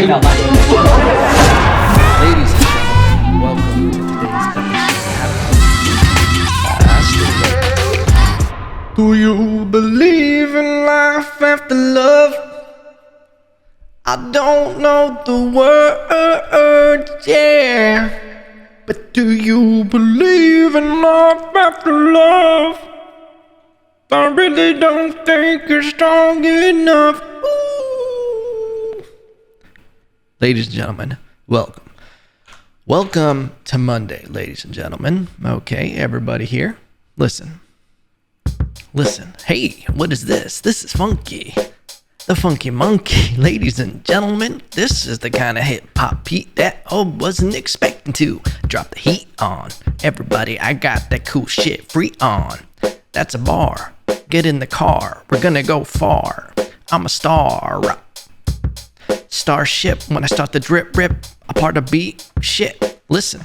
laughing out loud. Ladies and gentlemen, welcome to today's episode. Do you believe in life after love? I don't know the words, yeah. But do you believe in life after love? I really don't think you're strong enough. Ooh. Ladies and gentlemen, welcome. Welcome to Monday, ladies and gentlemen. Okay, everybody here, listen. Hey, what is this? This is funky. The Funky Monkey. Ladies and gentlemen, this is the kind of hip-hop beat that I wasn't expecting to drop the heat on. Everybody, I got that cool shit free on. That's a bar. Get in the car. We're gonna go far. I'm a star. Starship when I start the drip rip. A part of beat. Shit. Listen.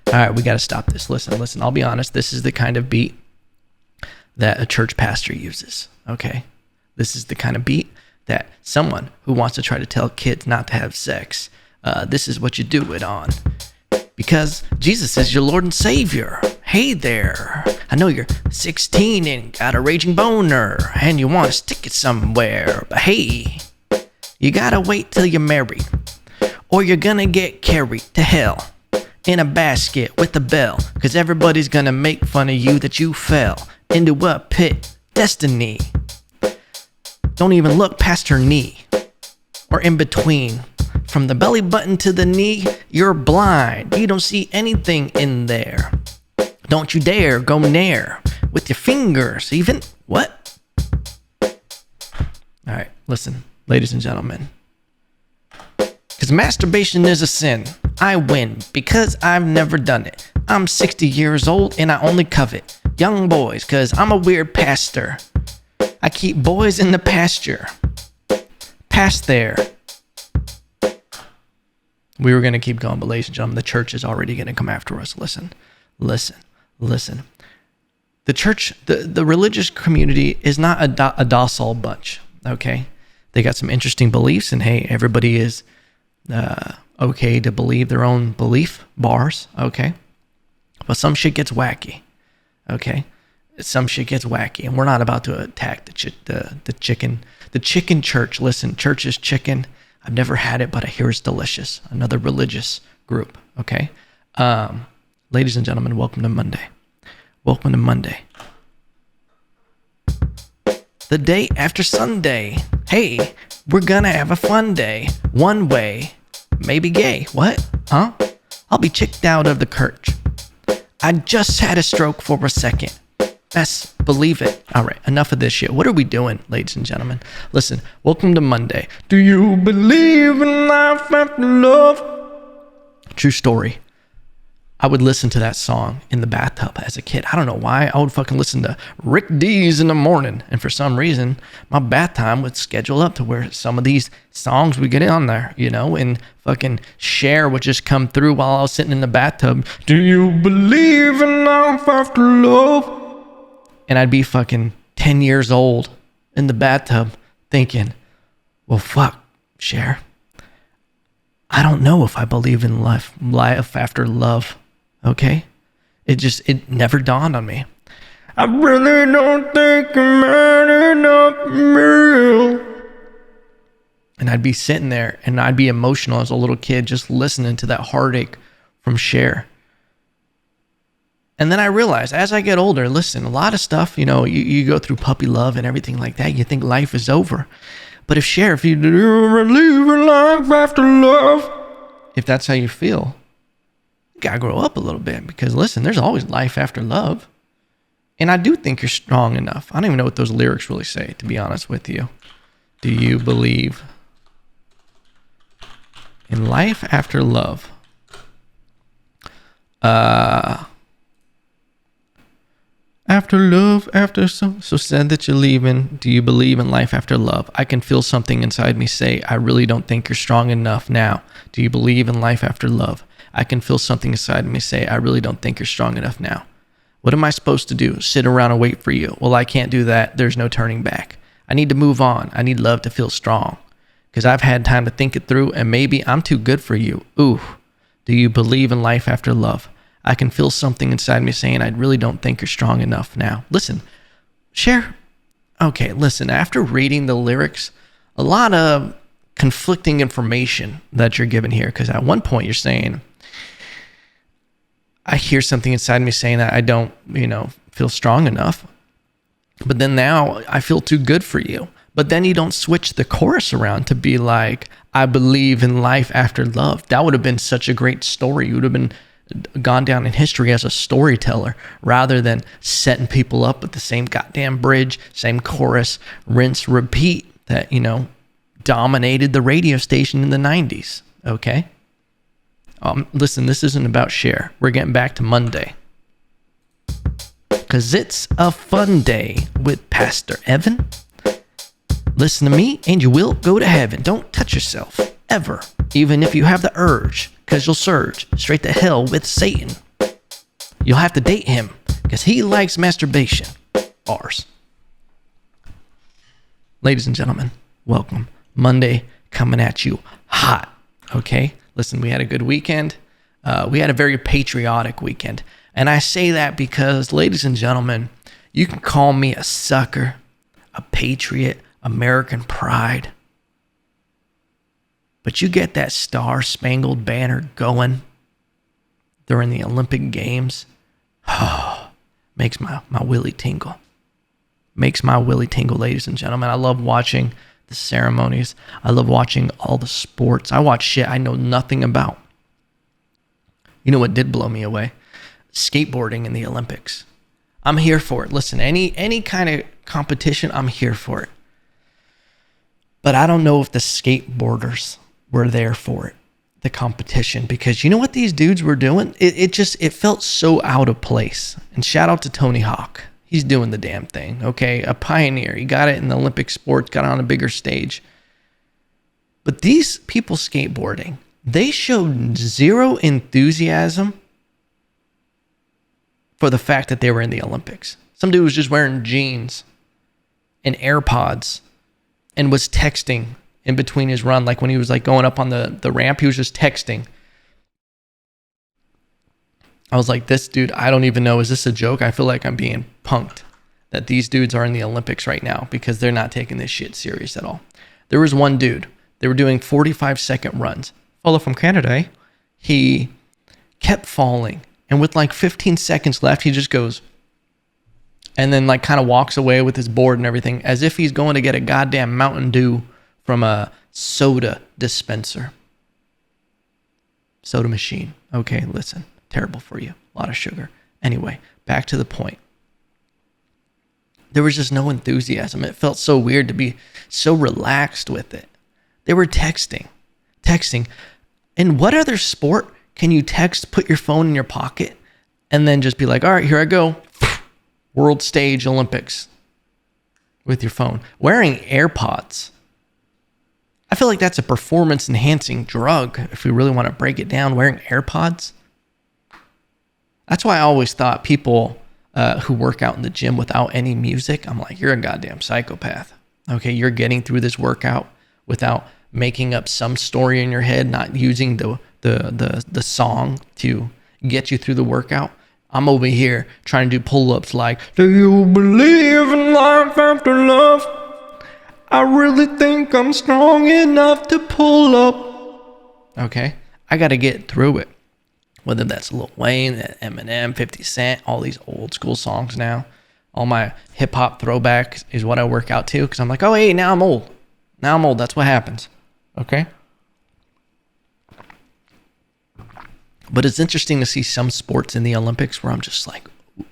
Alright, we gotta stop this. Listen. I'll be honest. This is the kind of beat that a church pastor uses. Okay? This is the kind of beat that someone who wants to try to tell kids not to have sex, this is what you do it on. Because Jesus is your Lord and Savior. Hey there. I know you're 16 and got a raging boner and you want to stick it somewhere. But hey, you gotta wait till you're married or you're gonna get carried to hell in a basket with a bell. Because everybody's gonna make fun of you that you fell into a pit destiny. Don't even look past her knee or in between. From the belly button to the knee, you're blind. You don't see anything in there. Don't you dare go near with your fingers even. What? All right, listen, ladies and gentlemen. Because masturbation is a sin. I win because I've never done it. I'm 60 years old and I only covet young boys because I'm a weird pastor. I keep boys in the pasture. Past there. We were going to keep going, but ladies and gentlemen, the church is already going to come after us. Listen. The church, the religious community is not a docile bunch, okay? They got some interesting beliefs, and hey, everybody is okay to believe their own belief bars, okay? But some shit gets wacky, okay? Some shit gets wacky, and we're not about to attack the chicken church. Listen, church is chicken. I've never had it, but I hear it's delicious. Another religious group, okay? Ladies and gentlemen, welcome to Monday. Welcome to Monday. The day after Sunday. Hey, we're gonna have a fun day. One way, maybe gay. What? Huh? I'll be kicked out of the church. I just had a stroke for a second. Best believe it. All right, enough of this shit. What are we doing, ladies and gentlemen? Listen, welcome to Monday. Do you believe in life after love? True story. I would listen to that song in the bathtub as a kid. I don't know why. I would fucking listen to Rick Dees in the morning. And for some reason, my bath time would schedule up to where some of these songs would get on there, you know, and fucking Cher would just come through while I was sitting in the bathtub. Do you believe in life after love? And I'd be fucking 10 years old in the bathtub thinking, well, fuck, Cher. I don't know if I believe in life after love, okay? It never dawned on me. I really don't think I'm man enough real. And I'd be sitting there and I'd be emotional as a little kid just listening to that heartache from Cher. And then I realized as I get older, listen, a lot of stuff, you know, you go through puppy love and everything like that. You think life is over. But if you believe in life after love, if that's how you feel, you gotta grow up a little bit. Because listen, there's always life after love. And I do think you're strong enough. I don't even know what those lyrics really say, to be honest with you. Do you believe in life after love? After love, after so sad that you're leaving. Do you believe in life after love? I can feel something inside me say, I really don't think you're strong enough now. Do you believe in life after love? I can feel something inside me say, I really don't think you're strong enough now. What am I supposed to do? Sit around and wait for you? Well, I can't do that. There's no turning back. I need to move on. I need love to feel strong. because I've had time to think it through, and maybe I'm too good for you. Ooh, do you believe in life after love? I can feel something inside me saying I really don't think you're strong enough now. Listen, share. Okay, listen, after reading the lyrics, a lot of conflicting information that you're given here, because at one point you're saying, I hear something inside me saying that I don't, feel strong enough. But then now I feel too good for you. But then you don't switch the chorus around to be like, I believe in life after love. That would have been such a great story. You would have been gone down in history as a storyteller rather than setting people up with the same goddamn bridge, same chorus, rinse, repeat that, dominated the radio station in the 90s. Okay? Listen, this isn't about Cher. We're getting back to Monday. Because it's a fun day with Pastor Evan. Listen to me and you will go to heaven. Don't touch yourself, ever. Even if you have the urge, because you'll surge straight to hell with Satan. You'll have to date him, because he likes masturbation. Bars. Ladies and gentlemen, welcome. Monday coming at you hot, okay? Listen, we had a good weekend. We had a very patriotic weekend. And I say that because, ladies and gentlemen, you can call me a sucker, a patriot, American pride. But you get that star-spangled banner going during the Olympic Games, makes my willy tingle. Makes my willy tingle, ladies and gentlemen. I love watching the ceremonies. I love watching all the sports. I watch shit I know nothing about. You know what did blow me away? Skateboarding in the Olympics. I'm here for it. Listen, any kind of competition, I'm here for it. But I don't know if the skateboarders were there for it, the competition, because you know what these dudes were doing? It felt so out of place. And shout out to Tony Hawk. He's doing the damn thing, okay? A pioneer. He got it in the Olympic sports, got on a bigger stage. But these people skateboarding, they showed zero enthusiasm for the fact that they were in the Olympics. Some dude was just wearing jeans and AirPods and was texting in between his run. Like when he was like going up on the ramp, he was just texting. I was like, this dude, I don't even know. Is this a joke? I feel like I'm being punked that these dudes are in the Olympics right now because they're not taking this shit serious at all. There was one dude. They were doing 45-second runs. Fellow from Canada, eh? He kept falling. And with like 15 seconds left, he just goes and then like kind of walks away with his board and everything as if he's going to get a goddamn Mountain Dew from a soda dispenser. Soda machine. Okay, listen. Terrible for you. A lot of sugar. Anyway, back to the point. There was just no enthusiasm. It felt so weird to be so relaxed with it. They were texting. In what other sport can you text, put your phone in your pocket, and then just be like, all right, here I go. World stage Olympics with your phone. Wearing AirPods. I feel like that's a performance enhancing drug if we really want to break it down. Wearing AirPods. That's why I always thought people who work out in the gym without any music, I'm like, you're a goddamn psychopath. Okay, you're getting through this workout without making up some story in your head, not using the song to get you through the workout. I'm over here trying to do pull-ups like, do you believe in life after love? I really think I'm strong enough to pull up. Okay, I got to get through it. Whether that's Lil Wayne, Eminem, 50 Cent, all these old school songs now. All my hip hop throwbacks is what I work out to because I'm like, oh, hey, now I'm old. That's what happens. Okay? But it's interesting to see some sports in the Olympics where I'm just like,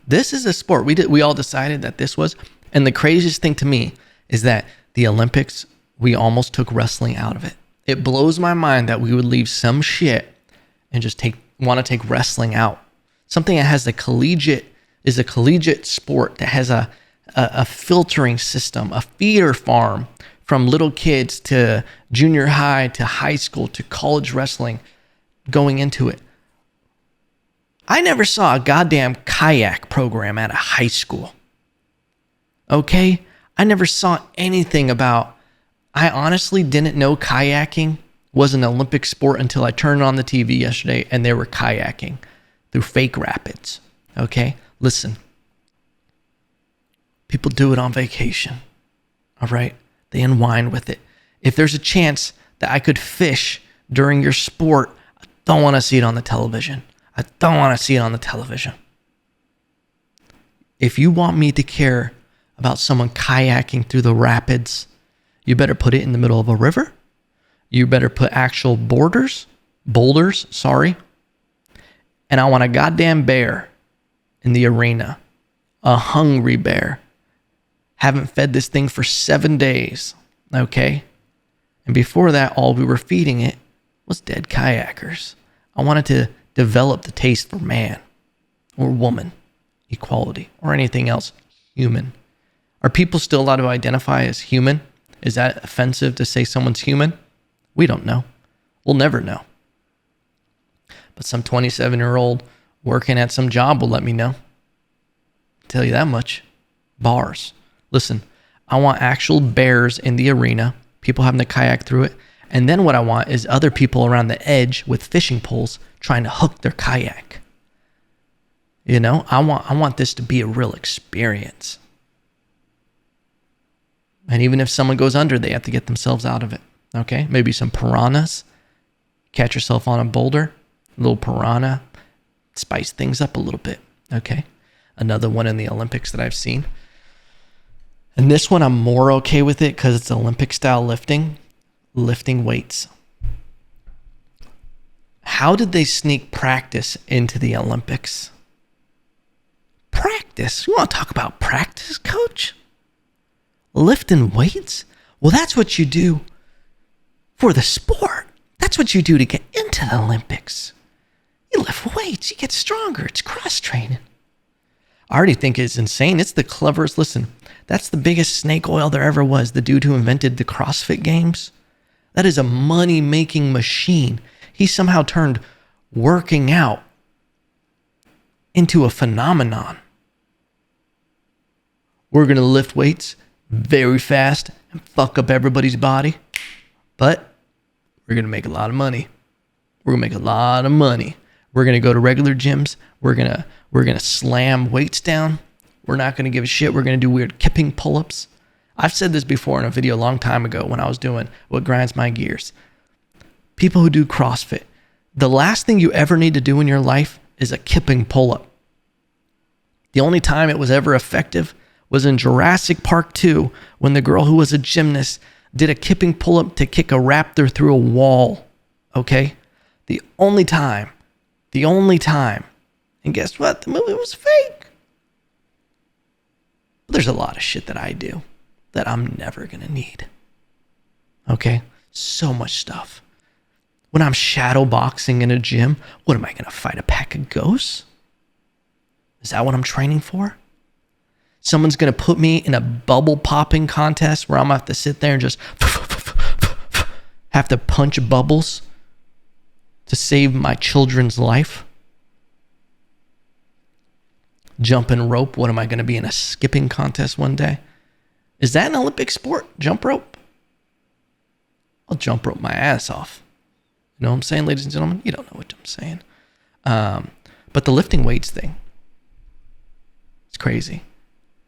this is a sport. We all decided that this was. And the craziest thing to me is that the Olympics, we almost took wrestling out of it. It blows my mind that we would leave some shit and just want to take wrestling out. Something that has a collegiate sport that has a filtering system, a feeder farm from little kids to junior high to high school to college wrestling going into it. I never saw a goddamn kayak program at a high school. Okay? I never saw anything about I honestly didn't know kayaking was an Olympic sport until I turned on the TV yesterday and they were kayaking through fake rapids. Okay? Listen. People do it on vacation. All right? They unwind with it. If there's a chance that I could fish during your sport, I don't want to see it on the television. I don't want to see it on the television. If you want me to care about someone kayaking through the rapids, you better put it in the middle of a river. You better put actual boulders, and I want a goddamn bear in the arena, a hungry bear. Haven't fed this thing for 7 days, okay? And before that, all we were feeding it was dead kayakers. I wanted to develop the taste for man or woman, equality, or anything else human. Are people still allowed to identify as human? Is that offensive to say someone's human? We don't know. We'll never know. But some 27-year-old working at some job will let me know. I'll tell you that much. Bars. Listen, I want actual bears in the arena, people having to kayak through it. And then what I want is other people around the edge with fishing poles trying to hook their kayak. You know, I want this to be a real experience. And even if someone goes under, they have to get themselves out of it. Okay? Maybe some piranhas. Catch yourself on a boulder. A little piranha. Spice things up a little bit. Okay? Another one in the Olympics that I've seen. And this one, I'm more okay with it because it's Olympic style lifting. Lifting weights. How did they sneak practice into the Olympics? Practice? You want to talk about practice, coach? Lifting weights? Well, that's what you do for the sport. That's what you do to get into the Olympics. You lift weights. You get stronger. It's cross training. I already think it's insane. It's the cleverest. Listen, that's the biggest snake oil there ever was. The dude who invented the CrossFit games. That is a money-making machine. He somehow turned working out into a phenomenon. We're going to lift weights very fast and fuck up everybody's body. But we're going to make a lot of money. We're going to make a lot of money. We're going to go to regular gyms. We're going to slam weights down. We're not going to give a shit. We're going to do weird kipping pull-ups. I've said this before in a video a long time ago when I was doing what grinds my gears. People who do CrossFit, the last thing you ever need to do in your life is a kipping pull-up. The only time it was ever effective was in Jurassic Park 2 when the girl who was a gymnast did a kipping pull-up to kick a raptor through a wall. Okay? The only time. And guess what? The movie was fake. But there's a lot of shit that I do that I'm never going to need. Okay? So much stuff. When I'm shadow boxing in a gym, what am I going to fight, a pack of ghosts? Is that what I'm training for? Someone's going to put me in a bubble popping contest where I'm going to have to sit there and just have to punch bubbles to save my children's life. Jumping rope, what am I going to be in a skipping contest one day? Is that an Olympic sport? Jump rope? I'll jump rope my ass off. You know what I'm saying, ladies and gentlemen? You don't know what I'm saying. But the lifting weights thing, it's crazy.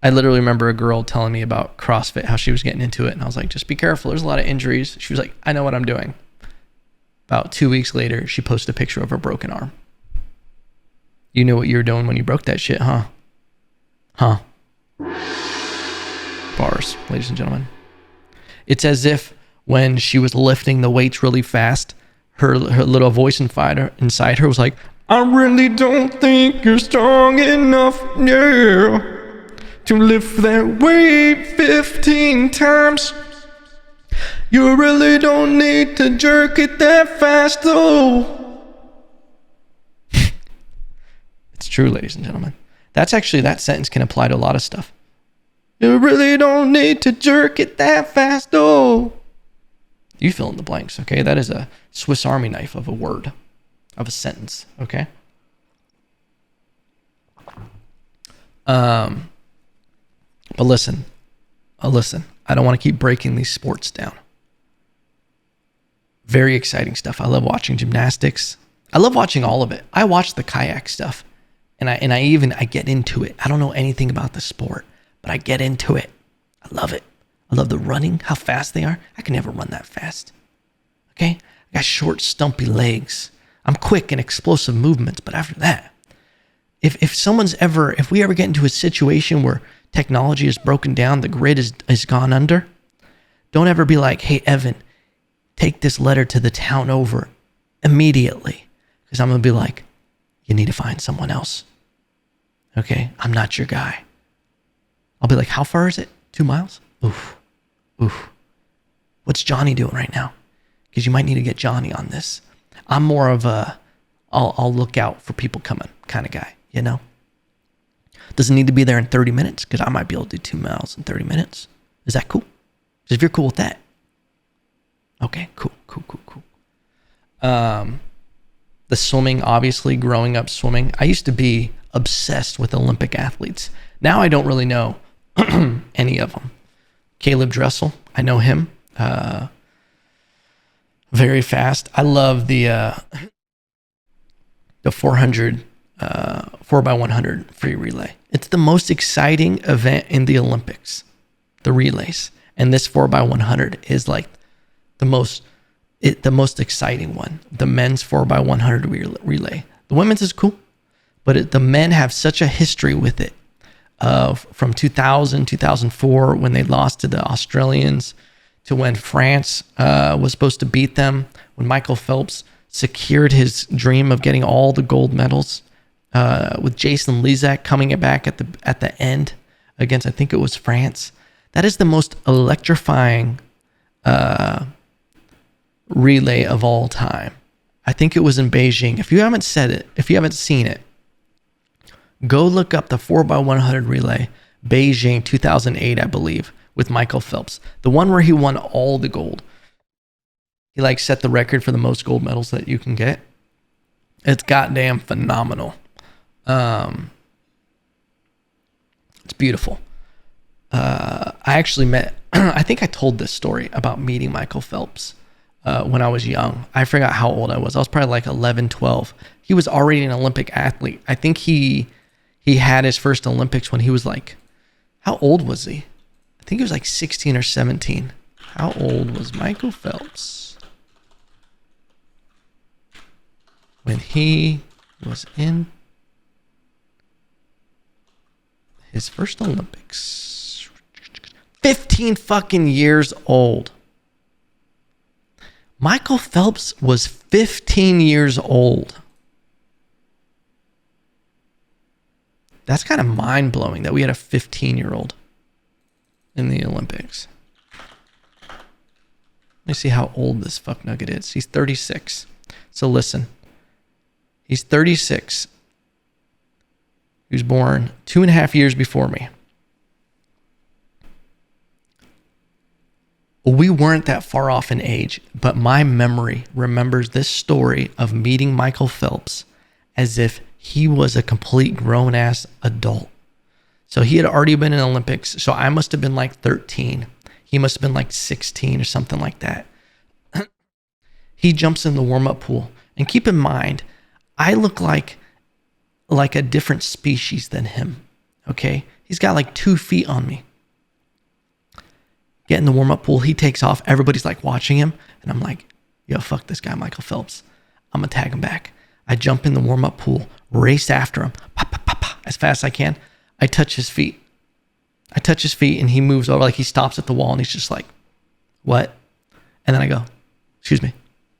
I literally remember a girl telling me about CrossFit, how she was getting into it. And I was like, just be careful. There's a lot of injuries. She was like, I know what I'm doing. About 2 weeks later, she posted a picture of her broken arm. You knew what you were doing when you broke that shit, huh? Huh? Bars, ladies and gentlemen. It's as if when she was lifting the weights really fast, her little voice inside her was like, I really don't think you're strong enough, yeah, to lift that weight 15 times. You really don't need to jerk it that fast, though. It's true, ladies and gentlemen. That sentence can apply to a lot of stuff. You really don't need to jerk it that fast, though. You fill in the blanks, okay? That is a Swiss Army knife of a word, of a sentence, okay? But listen. I don't want to keep breaking these sports down, Very exciting stuff. I love watching gymnastics. I love watching all of it. I watch the kayak stuff, and I get into it. I don't know anything about the sport, but I get into it. I love it. I love the running, how fast they are. I can never run that fast. Okay? I got short, stumpy legs. I'm quick and explosive movements, but after that, if we ever get into a situation where technology is broken down, the grid is gone under, don't ever be like, hey, Evan, take this letter to the town over immediately. Because I'm going to be like, you need to find someone else. Okay? I'm not your guy. I'll be like, how far is it? 2 miles? Oof. What's Johnny doing right now? Because you might need to get Johnny on this. I'm more of I'll look out for people coming kind of guy, you know? Doesn't need to be there in 30 minutes because I might be able to do 2 miles in 30 minutes. Is that cool? Because if you're cool with that. Okay, cool. The swimming, obviously, growing up swimming. I used to be obsessed with Olympic athletes. Now I don't really know any of them. Caleb Dressel, I know him. Very fast. I love the 400, 4x100 free relay. It's the most exciting event in the Olympics, the relays. And this 4x100 is like the most exciting one. The men's 4x100 relay. The women's is cool, but the men have such a history with it. From 2000, 2004, when they lost to the Australians, to when France was supposed to beat them, when Michael Phelps secured his dream of getting all the gold medals, with Jason Lezak coming back at the end against, I think it was France. That is the most electrifying relay of all time. I think it was in Beijing. If you haven't seen it, go look up the 4x100 relay, Beijing 2008, I believe, with Michael Phelps. The one where he won all the gold. He set the record for the most gold medals that you can get. It's goddamn phenomenal. It's beautiful. I actually met, I think I told this story about meeting Michael Phelps when I was young. I forgot how old I was. I was probably 11, 12. He was already an Olympic athlete. I think he had his first Olympics when he was how old was he? I think he was 16 or 17. How old was Michael Phelps when he was in his first Olympics? 15 fucking years old. Michael Phelps was 15 years old. That's kind of mind-blowing that we had a 15-year-old in the Olympics. Let me see how old this fuck nugget is. He's 36. So listen. He's 36. He was born 2.5 years before me. We weren't that far off in age, but my memory remembers this story of meeting Michael Phelps as if he was a complete grown-ass adult. So he had already been in the Olympics, so I must have been 13. He must have been 16 or something like that. He jumps in the warm-up pool. And keep in mind, I look like a different species than him, okay? He's got 2 feet on me. Get in the warm-up pool, he takes off, everybody's watching him, and I'm like, yo, fuck this guy, Michael Phelps. I'm gonna tag him back. I jump in the warm-up pool, race after him, pop, pop, pop, pop, as fast as I can. I touch his feet, and he moves over, he stops at the wall, and he's just what? And then I go, excuse me,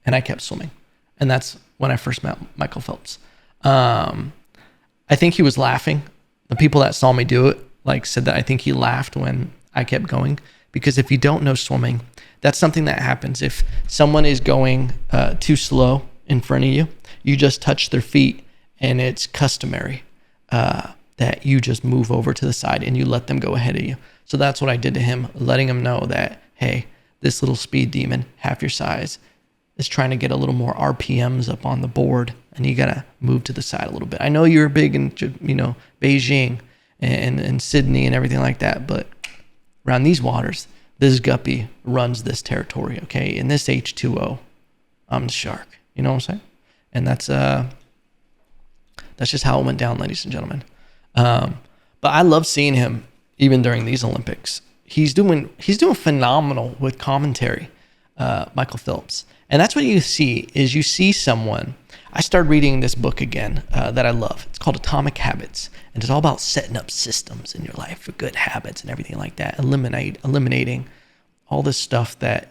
and I kept swimming. And that's when I first met Michael Phelps. I think he was laughing. The people that saw me do it, said that I think he laughed when I kept going. Because if you don't know swimming, that's something that happens. If someone is going too slow in front of you, you just touch their feet, and it's customary that you just move over to the side and you let them go ahead of you. So that's what I did to him, letting him know that, hey, this little speed demon, half your size, is trying to get a little more RPMs up on the board, and you got to move to the side a little bit. I know you're big in, Beijing and Sydney and everything like that, but around these waters, this guppy runs this territory, okay? And this H2O, I'm the shark. You know what I'm saying? And that's just how it went down, ladies and gentlemen. But I love seeing him even during these Olympics. He's doing phenomenal with commentary, Michael Phelps. And that's what you see someone. I started reading this book again that I love. It's called Atomic Habits. And it's all about setting up systems in your life for good habits and everything like that. Eliminating all this stuff that,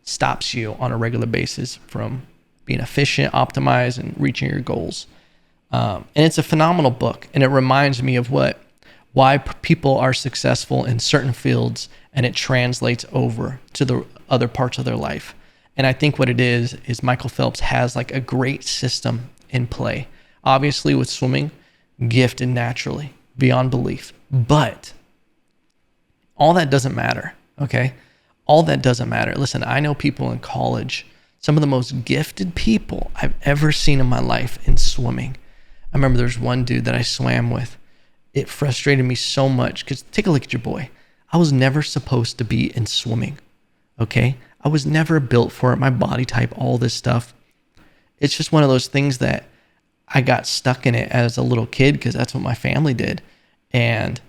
stops you on a regular basis from being efficient, optimized, and reaching your goals. And it's a phenomenal book. And it reminds me of why people are successful in certain fields, and it translates over to the other parts of their life. And I think what it is Michael Phelps has like a great system in play. Obviously with swimming, gifted naturally, beyond belief. But all that doesn't matter, okay? All that doesn't matter. Listen, I know people in college, some of the most gifted people I've ever seen in my life in swimming. I remember there's one dude that I swam with. It frustrated me so much because take a look at your boy. I was never supposed to be in swimming, okay? I was never built for it, my body type, all this stuff. It's just one of those things that I got stuck in it as a little kid because that's what my family did. And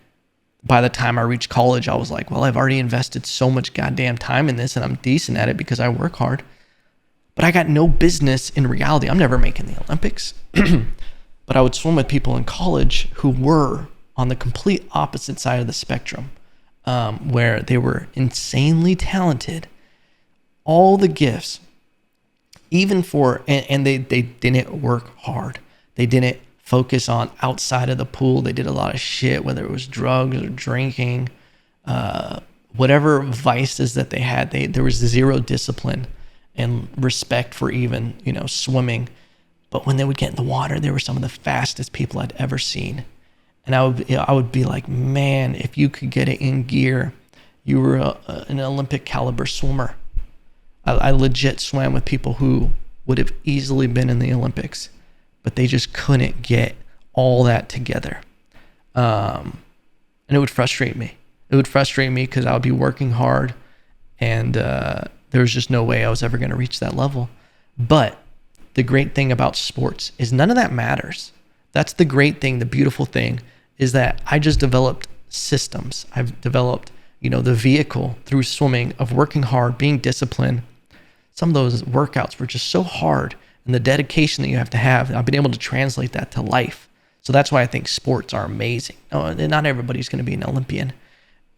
by the time I reached college, I was like, well, I've already invested so much goddamn time in this and I'm decent at it because I work hard. But I got no business in reality. I'm never making the Olympics. But I would swim with people in college who were on the complete opposite side of the spectrum, where they were insanely talented, all the gifts, even and they didn't work hard. They didn't focus on outside of the pool. They did a lot of shit, whether it was drugs or drinking, whatever vices that they had. There was zero discipline and respect for even, swimming. But when they would get in the water, they were some of the fastest people I'd ever seen. And I would be like, man, if you could get it in gear, you were an Olympic caliber swimmer. I legit swam with people who would have easily been in the Olympics, but they just couldn't get all that together. And it would frustrate me. It would frustrate me because I would be working hard and there was just no way I was ever going to reach that level. But the great thing about sports is none of that matters. That's the great thing. The beautiful thing is that I just developed systems. I've developed, the vehicle through swimming of working hard, being disciplined. Some of those workouts were just so hard, and the dedication that you have to have, I've been able to translate that to life. So that's why I think sports are amazing. Not everybody's going to be an Olympian,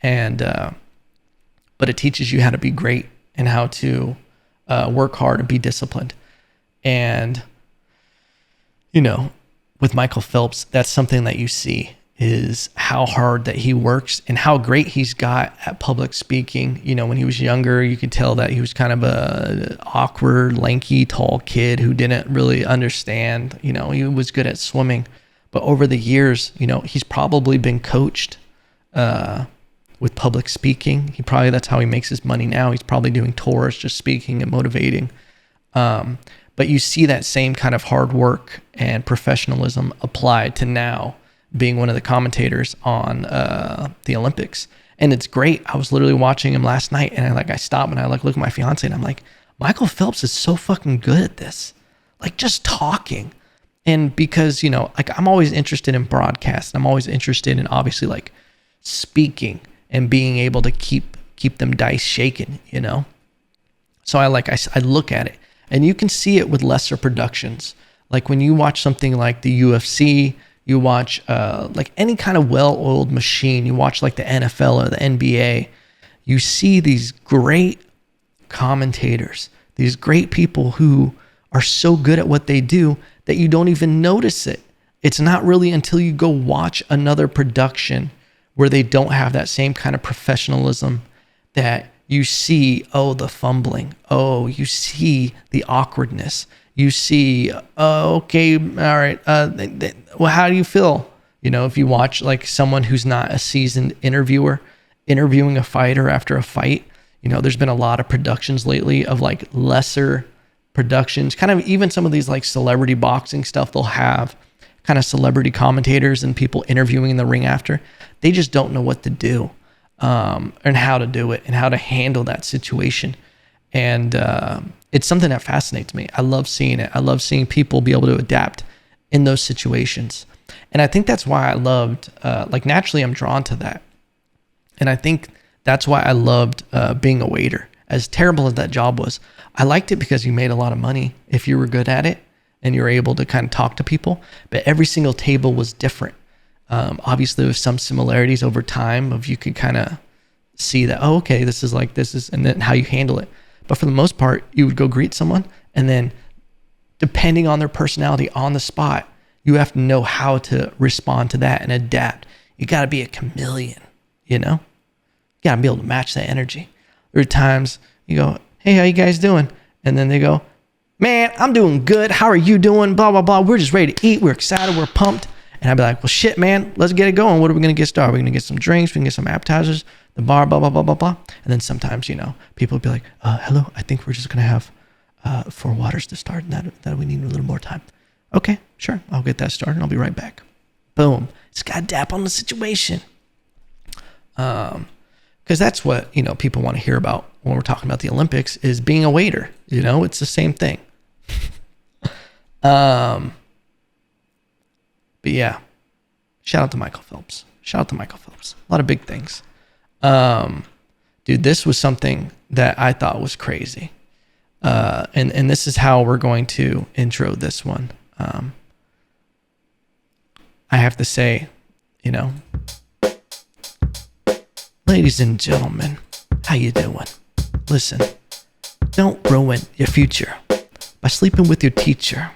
but it teaches you how to be great and how to work hard and be disciplined. And, with Michael Phelps, that's something that you see is how hard that he works and how great he's got at public speaking. When he was younger, you could tell that he was kind of a awkward, lanky, tall kid who didn't really understand. He was good at swimming. But over the years, he's probably been coached with public speaking. That's how he makes his money now. He's probably doing tours, just speaking and motivating. But you see that same kind of hard work and professionalism applied to now being one of the commentators on the Olympics. And it's great. I was literally watching him last night and I stopped and I look at my fiance and I'm like, Michael Phelps is so fucking good at this. Just talking. And because, I'm always interested in broadcast. I'm always interested in obviously speaking and being able to keep them dice shaken, So I look at it. And you can see it with lesser productions. Like when you watch something like the UFC, you watch any kind of well-oiled machine, you watch like the NFL or the NBA, you see these great commentators, these great people who are so good at what they do that you don't even notice it. It's not really until you go watch another production where they don't have that same kind of professionalism that you see, the fumbling. You see the awkwardness. You see, okay, all right. Well, how do you feel? If you watch someone who's not a seasoned interviewer interviewing a fighter after a fight, there's been a lot of productions lately of lesser productions, kind of even some of these celebrity boxing stuff. They'll have kind of celebrity commentators and people interviewing in the ring after. They just don't know what to do. And how to do it and how to handle that situation. And it's something that fascinates me. I love seeing it. I love seeing people be able to adapt in those situations. And I think that's why I loved, like naturally I'm drawn to that. And I think that's why I loved being a waiter. As terrible as that job was, I liked it because you made a lot of money if you were good at it and you were able to kind of talk to people. But every single table was different. Obviously, with some similarities over time of you could kind of see that, oh, okay, this is, and then how you handle it. But for the most part, you would go greet someone, and then depending on their personality on the spot, you have to know how to respond to that and adapt. You got to be a chameleon, you know? You got to be able to match that energy. There are times you go, hey, how you guys doing? And then they go, man, I'm doing good. How are you doing? Blah, blah, blah. We're just ready to eat. We're excited. We're pumped. And I'd be like, well, shit, man, let's get it going. What are we going to get started? We're going to get some drinks. We can get some appetizers, the bar, blah, blah, blah, blah, blah. And then sometimes, people would be like, hello, I think we're just going to have 4 waters to start, and that we need a little more time. Okay, sure. I'll get that started and I'll be right back. Boom. Just got to adapt on the situation. Because that's what, people want to hear about when we're talking about the Olympics is being a waiter. It's the same thing. But yeah, shout out to Michael Phelps. A lot of big things. Dude, this was something that I thought was crazy. And this is how we're going to intro this one. I have to say, ladies and gentlemen, how you doing? Listen, don't ruin your future by sleeping with your teacher.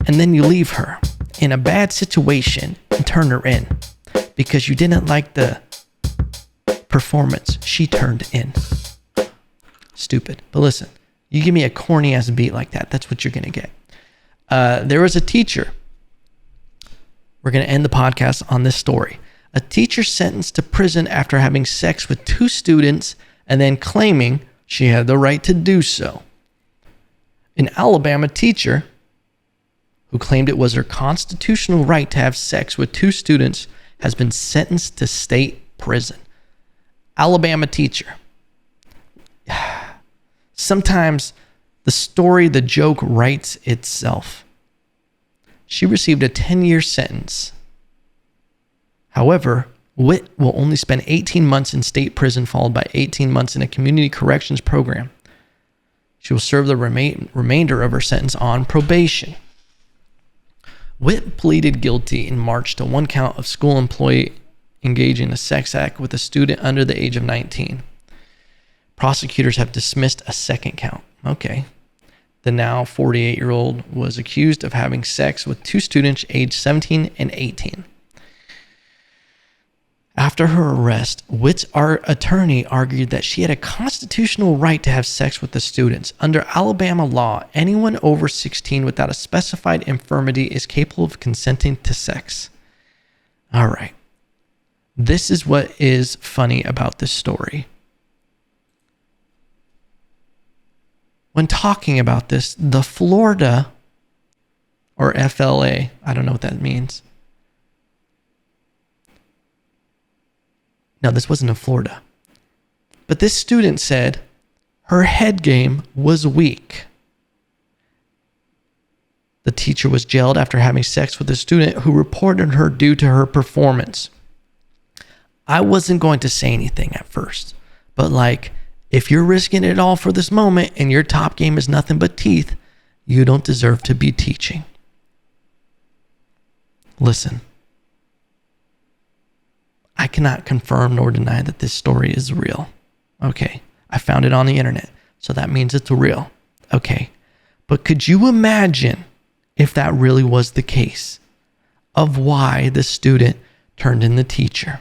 And then you leave her in a bad situation and turn her in because you didn't like the performance she turned in. Stupid. But listen, you give me a corny ass beat like that, that's what you're going to get. There was a teacher. We're going to end the podcast on this story. A teacher sentenced to prison after having sex with 2 students and then claiming she had the right to do so. An Alabama teacher who claimed it was her constitutional right to have sex with 2 students has been sentenced to state prison. Alabama teacher. Sometimes the joke writes itself. She received a 10-year sentence. However, Witt will only spend 18 months in state prison, followed by 18 months in a community corrections program. She will serve the remainder of her sentence on probation. Witt pleaded guilty in March to 1 count of school employee engaging in a sex act with a student under the age of 19. Prosecutors have dismissed a 2nd count. Okay. The now 48-year-old was accused of having sex with 2 students aged 17 and 18. After her arrest, Witt's attorney argued that she had a constitutional right to have sex with the students. Under Alabama law, anyone over 16 without a specified infirmity is capable of consenting to sex. All right. This is what is funny about this story. When talking about this, the Florida, or FLA, I don't know what that means. No, this wasn't in Florida. But this student said her head game was weak. The teacher was jailed after having sex with a student who reported her due to her performance. I wasn't going to say anything at first, but if you're risking it all for this moment and your top game is nothing but teeth, you don't deserve to be teaching. Listen. I cannot confirm nor deny that this story is real. Okay, I found it on the internet, so that means it's real. Okay, but could you imagine if that really was the case of why the student turned in the teacher?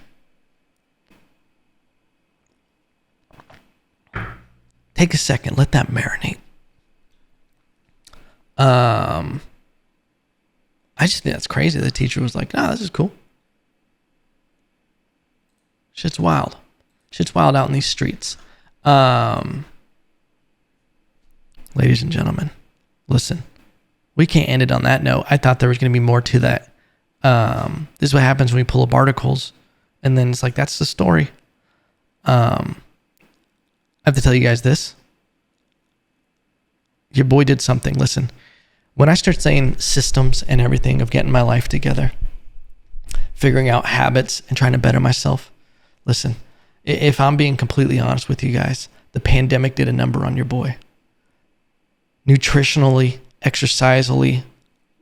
Take a second, let that marinate. I just think that's crazy. The teacher was like, "Nah, this is cool." Shit's wild. Shit's wild out in these streets. Ladies and gentlemen, listen. We can't end it on that note. I thought there was going to be more to that. This is what happens when we pull up articles, and then it's like, that's the story. I have to tell you guys this. Your boy did something. Listen, when I start saying systems and everything of getting my life together, figuring out habits and trying to better myself, listen, if I'm being completely honest with you guys, the pandemic did a number on your boy. Nutritionally, exercisally,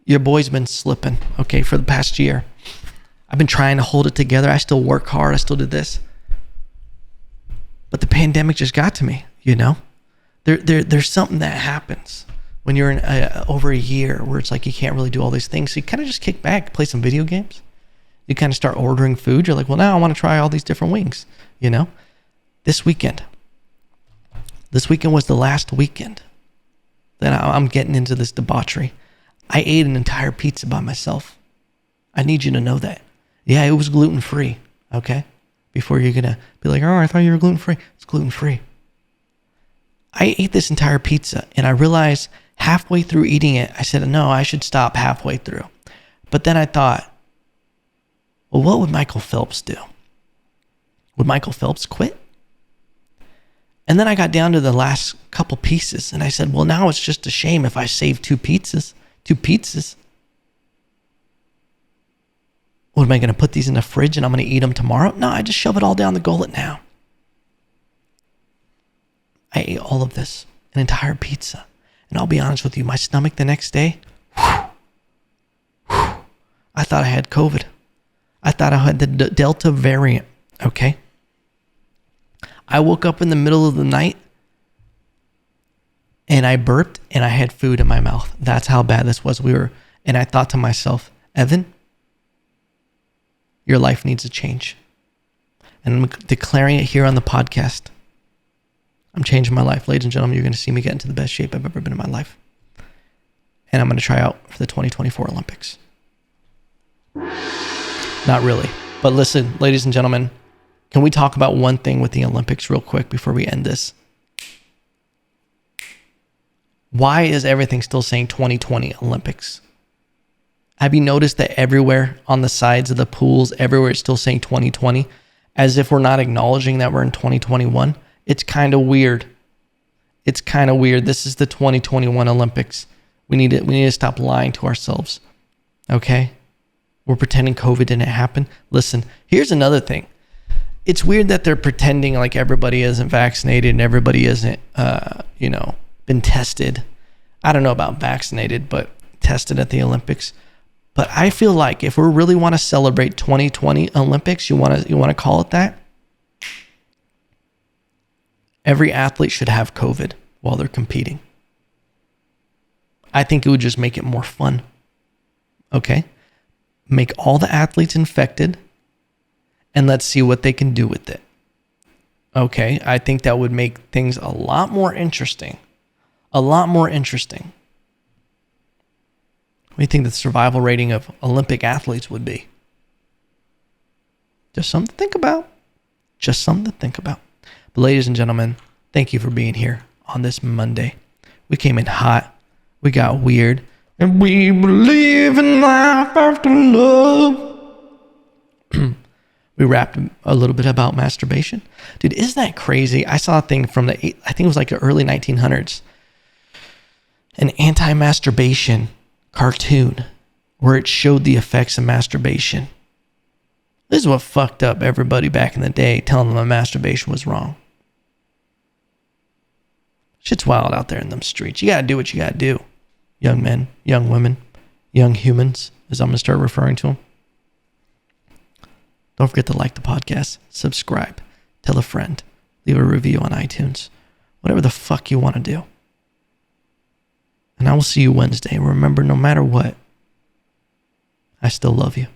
your boy's been slipping, okay, for the past year. I've been trying to hold it together. I still work hard. I still did this. But the pandemic just got to me, you know? There's something that happens when you're in over a year where it's like you can't really do all these things. So you kind of just kick back, play some video games. You kind of start ordering food. You're like, well, now I want to try all these different wings, you know? This weekend was the last weekend that I'm getting into this debauchery. I ate an entire pizza by myself. I need you to know that. Yeah, it was gluten-free, okay? Before you're going to be like, oh, I thought you were gluten-free. It's gluten-free. I ate this entire pizza, and I realized halfway through eating it, I said, no, I should stop halfway through. But then I thought, well, what would Michael Phelps do? Would Michael Phelps quit? And then I got down to the last couple pieces, and I said, well, now it's just a shame if I save two pizzas. What, am I going to put these in the fridge and I'm going to eat them tomorrow? No, I just shove it all down the gullet now. I ate all of this, an entire pizza. And I'll be honest with you, my stomach the next day, I thought I had COVID. I thought I had the Delta variant, okay? I woke up in the middle of the night and I burped and I had food in my mouth. That's how bad this was. And I thought to myself, Evan, your life needs a change. And I'm declaring it here on the podcast. I'm changing my life. Ladies and gentlemen, you're going to see me get into the best shape I've ever been in my life. And I'm going to try out for the 2024 Olympics. Not really. But listen, ladies and gentlemen, can we talk about one thing with the Olympics real quick before we end this? Why is everything still saying 2020 Olympics? Have you noticed that everywhere on the sides of the pools, everywhere it's still saying 2020, as if we're not acknowledging that we're in 2021? It's kind of weird. It's kind of weird. This is the 2021 Olympics. We need to stop lying to ourselves. Okay? We're pretending COVID didn't happen. Listen, here's another thing. It's weird that they're pretending like everybody isn't vaccinated and everybody isn't, been tested. I don't know about vaccinated, but tested at the Olympics. But I feel like if we really want to celebrate 2020 Olympics, you want to call it that, every athlete should have COVID while they're competing. I think it would just make it more fun. Okay? Make all the athletes infected and let's see what they can do with it. Okay? I think that would make things a lot more interesting. A lot more interesting. What do you think the survival rating of Olympic athletes would be? Just something to think about. Just something to think about. But ladies and gentlemen, thank you for being here on this Monday. We came in hot. We got weird. And we believe in life after love. We rapped a little bit about masturbation. Dude, isn't that crazy? I saw a thing from I think it was like the early 1900s. An anti-masturbation cartoon where it showed the effects of masturbation. This is what fucked up everybody back in the day, telling them that masturbation was wrong. Shit's wild out there in them streets. You gotta do what you gotta do. Young men, young women, young humans, as I'm gonna start referring to them. Don't forget to like the podcast, subscribe, tell a friend, leave a review on iTunes, whatever the fuck you want to do. And I will see you Wednesday. Remember, no matter what, I still love you.